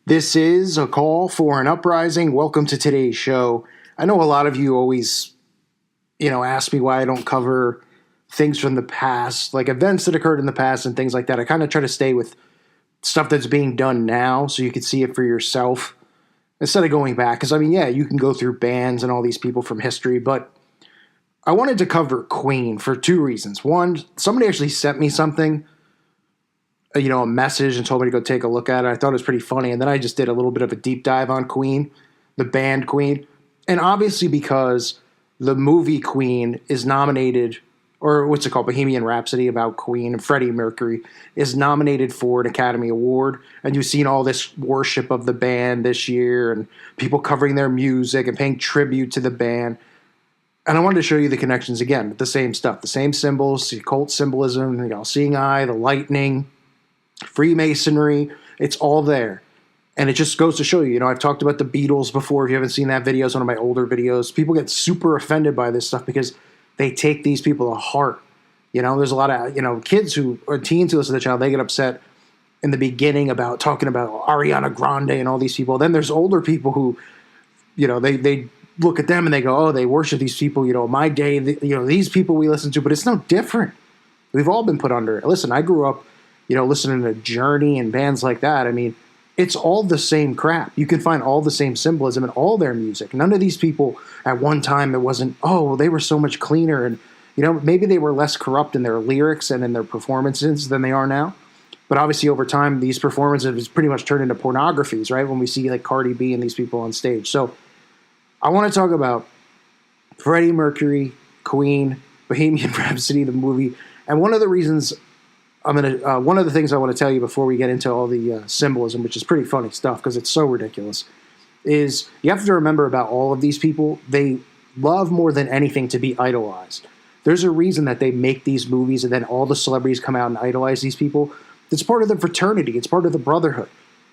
This is a call for an uprising. Welcome to today's show. I know a lot of you always, ask me why I don't cover things from the past, like events that occurred in the past and things like that. I kind of try to stay with stuff that's being done now so you can see it for yourself instead of going back. Because, you can go through bands and all these people from history, but I wanted to cover Queen for two reasons. One, somebody actually sent me something, a message and told me to go take a look at it. I thought it was pretty funny. And then I just did a little bit of a deep dive on Queen, the band Queen. And obviously because the movie Queen is nominated, or what's it called, Bohemian Rhapsody about Queen, and Freddie Mercury is nominated for an Academy Award. And you've seen all this worship of the band this year and people covering their music and paying tribute to the band. And I wanted to show you the connections again, the same stuff, the same symbols, the occult symbolism, seeing eye, the lightning, Freemasonry, it's all there. And it just goes to show you, I've talked about the Beatles before. If you haven't seen that video, it's one of my older videos. People get super offended by this stuff because they take these people to heart. There's a lot of, kids or teens who listen to the channel, they get upset in the beginning about talking about Ariana Grande and all these people. Then there's older people who, they look at them and they go, oh, they worship these people, my day, these people we listen to, but it's no different. We've all been put under it. Listen, I grew up, listening to Journey and bands like that. It's all the same crap. You can find all the same symbolism in all their music. None of these people at one time, it wasn't, they were so much cleaner. And, maybe they were less corrupt in their lyrics and in their performances than they are now. But obviously over time, these performances pretty much turned into pornographies, right? When we see like Cardi B and these people on stage. So I want to talk about Freddie Mercury, Queen, Bohemian Rhapsody, the movie. And one of the reasons one of the things I want to tell you before we get into all the symbolism, which is pretty funny stuff because it's so ridiculous, is you have to remember about all of these people, they love more than anything to be idolized. There's a reason that they make these movies and then all the celebrities come out and idolize these people. It's part of the fraternity. It's part of the brotherhood.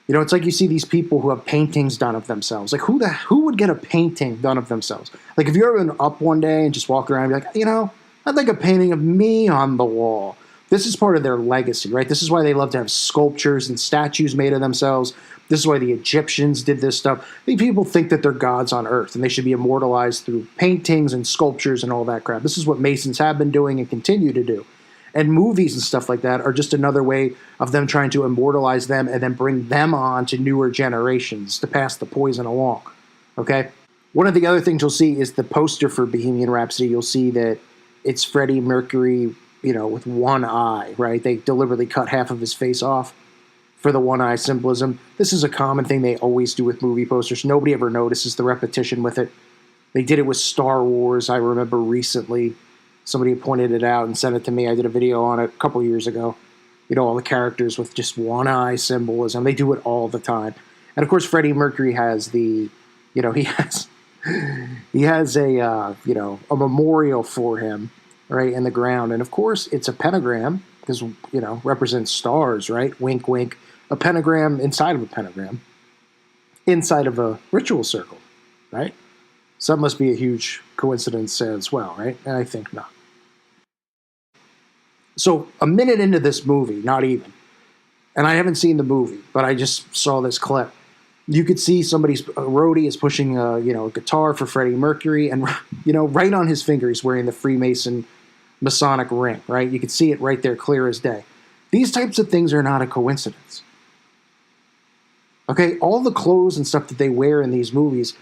It's like you see these people who have paintings done of themselves. Like who would get a painting done of themselves? Like if you're ever up one day and just walk around and be like, I'd like a painting of me on the wall. This is part of their legacy, right? This is why they love to have sculptures and statues made of themselves. This is why the Egyptians did this stuff. These people think that they're gods on earth and they should be immortalized through paintings and sculptures and all that crap. This is what Masons have been doing and continue to do. And movies and stuff like that are just another way of them trying to immortalize them and then bring them on to newer generations to pass the poison along, okay? One of the other things you'll see is the poster for Bohemian Rhapsody. You'll see that it's Freddie Mercury, with one eye, right? They deliberately cut half of his face off for the one eye symbolism. This is a common thing they always do with movie posters. Nobody ever notices the repetition with it. They did it with Star Wars. I remember recently somebody pointed it out and sent it to me. I did a video on it a couple years ago. All the characters with just one eye symbolism. They do it all the time. And of course, Freddie Mercury has the, he has a memorial for him, right, in the ground. And of course, it's a pentagram because, represents stars, right? Wink, wink. A pentagram inside of a pentagram, inside of a ritual circle, right? So that must be a huge coincidence as well, right? And I think not. So a minute into this movie, not even, and I haven't seen the movie, but I just saw this clip. You could see somebody's roadie is pushing a guitar for Freddie Mercury, and right on his finger he's wearing the Freemason Masonic ring, right? You can see it right there, clear as day. These types of things are not a coincidence. Okay, all the clothes and stuff that they wear in these movies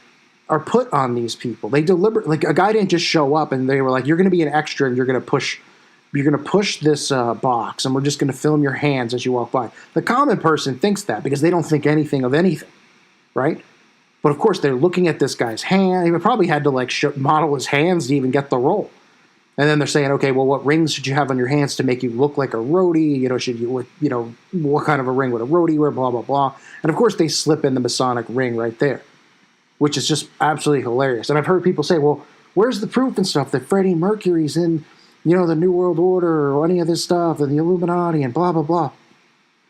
are put on these people. They deliberately, like a guy didn't just show up and they were like, "You're going to be an extra and you're going to push this box, and we're just going to film your hands as you walk by." The common person thinks that because they don't think anything of anything, right? But of course, they're looking at this guy's hand. He probably had to model his hands to even get the role. And then they're saying, okay, well, what rings should you have on your hands to make you look like a roadie? Should you, what kind of a ring would a roadie wear? Blah, blah, blah. And of course, they slip in the Masonic ring right there, which is just absolutely hilarious. And I've heard people say, well, where's the proof and stuff that Freddie Mercury's in, the New World Order or any of this stuff and the Illuminati and blah, blah, blah.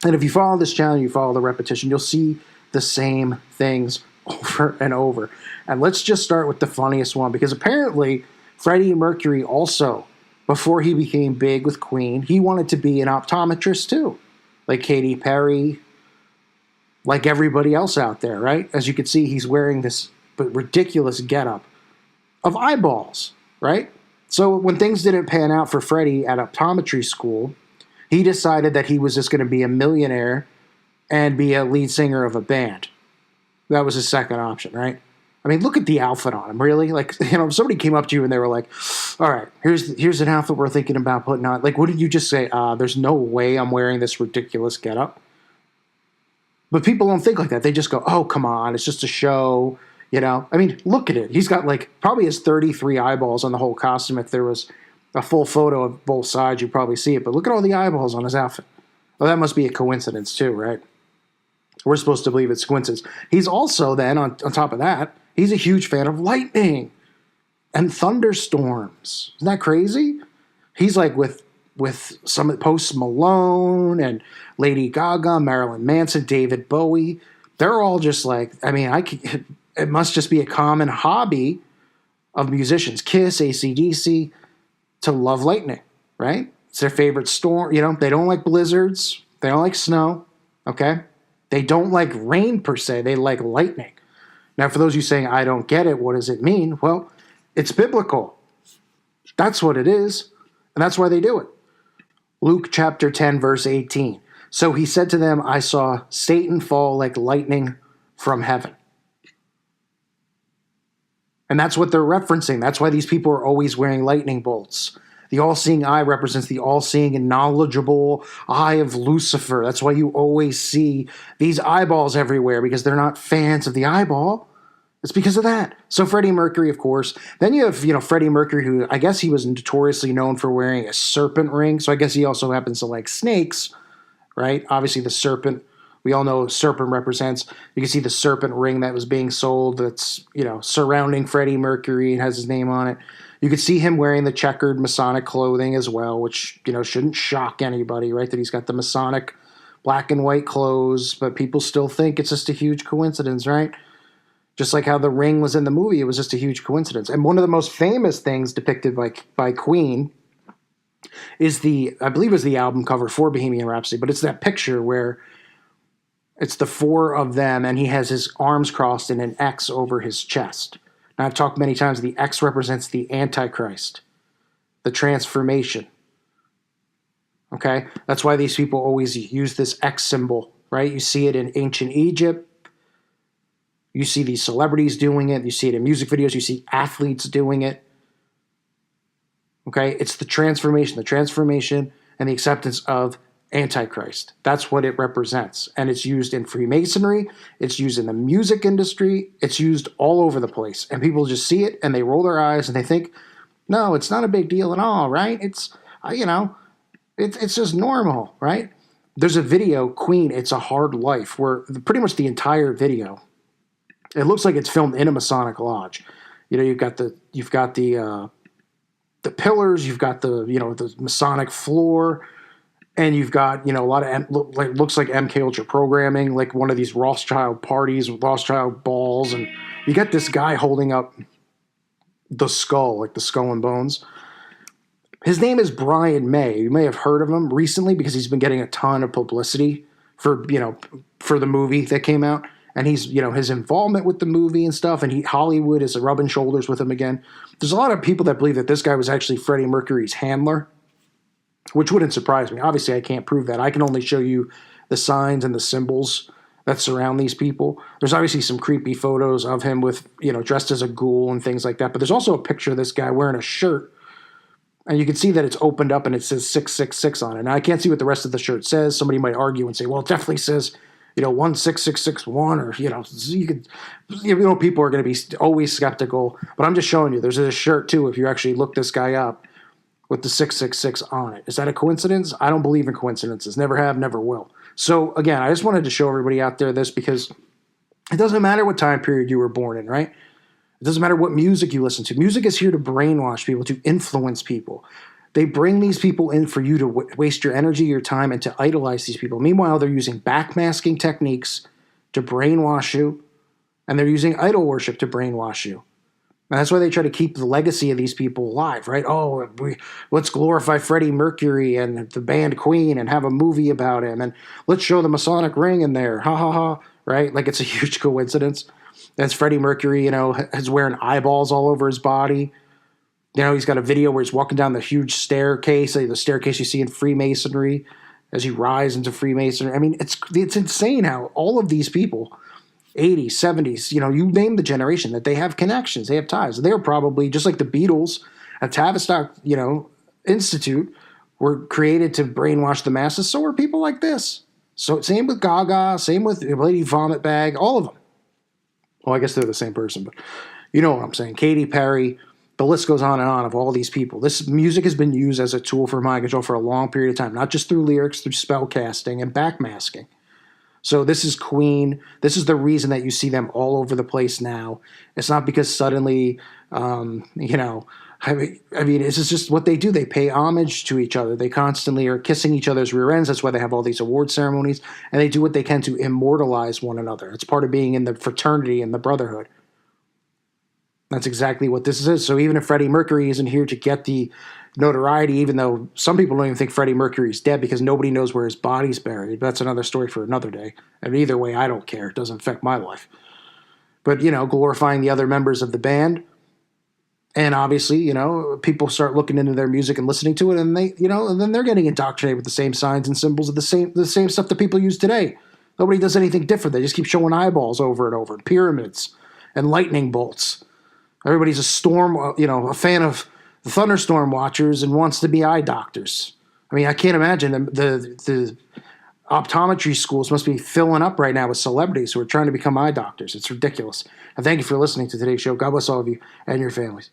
And if you follow this channel, you follow the repetition, you'll see the same things over and over. And let's just start with the funniest one, because apparently Freddie Mercury also, before he became big with Queen, he wanted to be an optometrist too, like Katy Perry, like everybody else out there, right? As you can see, he's wearing this ridiculous getup of eyeballs, right? So when things didn't pan out for Freddie at optometry school, he decided that he was just going to be a millionaire and be a lead singer of a band. That was his second option, right? I mean, look at the outfit on him, really. Like, you know, if somebody came up to you and they were like, all right, here's an outfit we're thinking about putting on. Like, what did you just say? There's no way I'm wearing this ridiculous getup. But people don't think like that. They just go, oh, come on, it's just a show, you know? I mean, look at it. He's got like probably his 33 eyeballs on the whole costume. If there was a full photo of both sides, you'd probably see it. But look at all the eyeballs on his outfit. Well, that must be a coincidence too, right? We're supposed to believe it's coincidence. He's also then, on top of that, he's a huge fan of lightning and thunderstorms. Isn't that crazy? He's like with some Post Malone and Lady Gaga, Marilyn Manson, David Bowie. They're all just like, I mean, it must just be a common hobby of musicians, Kiss, AC/DC, to love lightning, right? It's their favorite storm. You know, they don't like blizzards. They don't like snow, okay? They don't like rain per se. They like lightning. Now, for those of you saying, I don't get it, what does it mean? Well, it's biblical. That's what it is, and that's why they do it. Luke chapter 10, verse 18. So he said to them, I saw Satan fall like lightning from heaven. And that's what they're referencing. That's why these people are always wearing lightning bolts. The all-seeing eye represents the all-seeing and knowledgeable eye of Lucifer. That's why you always see these eyeballs everywhere, because they're not fans of the eyeball. It's because of that. So Freddie Mercury, of course. Then you have, you know, Freddie Mercury, who I guess he was notoriously known for wearing a serpent ring. So I guess he also happens to like snakes, right? Obviously the serpent, we all know serpent represents. You can see the serpent ring that was being sold that's, you know, surrounding Freddie Mercury and has his name on it. You could see him wearing the checkered Masonic clothing as well, which, you know, shouldn't shock anybody, right? That he's got the Masonic black and white clothes, but people still think it's just a huge coincidence, right? Just like how the ring was in the movie, it was just a huge coincidence. And one of the most famous things depicted by Queen is I believe it was the album cover for Bohemian Rhapsody, but it's that picture where it's the four of them and he has his arms crossed in an X over his chest. Now, I've talked many times, the X represents the Antichrist, the transformation. Okay? That's why these people always use this X symbol, right? You see it in ancient Egypt. You see these celebrities doing it. You see it in music videos. You see athletes doing it. Okay? It's the transformation and the acceptance of Antichrist. That's what it represents. And it's used in Freemasonry. It's used in the music industry. It's used all over the place. And people just see it and they roll their eyes and they think, no, it's not a big deal at all, right? It's, you know, it's just normal, right? There's a video, Queen, It's a Hard Life, where pretty much the entire video, it looks like it's filmed in a Masonic lodge. You know, you've got the pillars, you've got the Masonic floor, and you've got, you know, a lot of looks like MK Ultra programming, like one of these Rothschild parties, Rothschild balls, and you got this guy holding up the skull, like the skull and bones. His name is Brian May. You may have heard of him recently because he's been getting a ton of publicity for the movie that came out. And he's, you know, his involvement with the movie and stuff, and Hollywood is rubbing shoulders with him again. There's a lot of people that believe that this guy was actually Freddie Mercury's handler, which wouldn't surprise me. Obviously, I can't prove that. I can only show you the signs and the symbols that surround these people. There's obviously some creepy photos of him with, you know, dressed as a ghoul and things like that. But there's also a picture of this guy wearing a shirt, and you can see that it's opened up and it says 666 on it. Now, I can't see what the rest of the shirt says. Somebody might argue and say, well, it definitely says, you know, 16661, or, you know, people are going to be always skeptical, but I'm just showing you. There's a shirt too, if you actually look this guy up, with the 666 on it. Is that a coincidence? I don't believe in coincidences. Never have, never will. So again, I just wanted to show everybody out there this, because it doesn't matter what time period you were born in, right? It doesn't matter what music you listen to. Music is here to brainwash people, to influence people. They bring these people in for you to waste your energy, your time, and to idolize these people. Meanwhile, they're using backmasking techniques to brainwash you, and they're using idol worship to brainwash you. And that's why they try to keep the legacy of these people alive, right? Oh, let's glorify Freddie Mercury and the band Queen and have a movie about him, and let's show the Masonic ring in there, ha ha ha, right? Like it's a huge coincidence. That's Freddie Mercury, is wearing eyeballs all over his body. He's got a video where he's walking down the huge staircase, the staircase you see in Freemasonry, as you rise into Freemasonry. I mean, it's insane how all of these people, 80s, 70s, you name the generation, that they have connections, they have ties. They're probably, just like the Beatles at Tavistock, Institute, were created to brainwash the masses. So are people like this. So same with Gaga, same with Lady Vomit Bag, all of them. Well, I guess they're the same person, but you know what I'm saying. Katy Perry, the list goes on and on of all these people. This music has been used as a tool for mind control for a long period of time, not just through lyrics, through spell casting and backmasking. So this is Queen. This is the reason that you see them all over the place now. It's not because suddenly, I mean, this is just what they do. They pay homage to each other. They constantly are kissing each other's rear ends. That's why they have all these award ceremonies. And they do what they can to immortalize one another. It's part of being in the fraternity and the brotherhood. That's exactly what this is. So even if Freddie Mercury isn't here to get the notoriety, even though some people don't even think Freddie Mercury is dead because nobody knows where his body's buried. But that's another story for another day. And either way, I don't care. It doesn't affect my life. But, glorifying the other members of the band. And obviously, people start looking into their music and listening to it, and and then they're getting indoctrinated with the same signs and symbols of the same stuff that people use today. Nobody does anything different. They just keep showing eyeballs over and over, and pyramids and lightning bolts. Everybody's a fan of the thunderstorm watchers and wants to be eye doctors. I mean, I can't imagine the optometry schools must be filling up right now with celebrities who are trying to become eye doctors. It's ridiculous. And thank you for listening to today's show. God bless all of you and your families.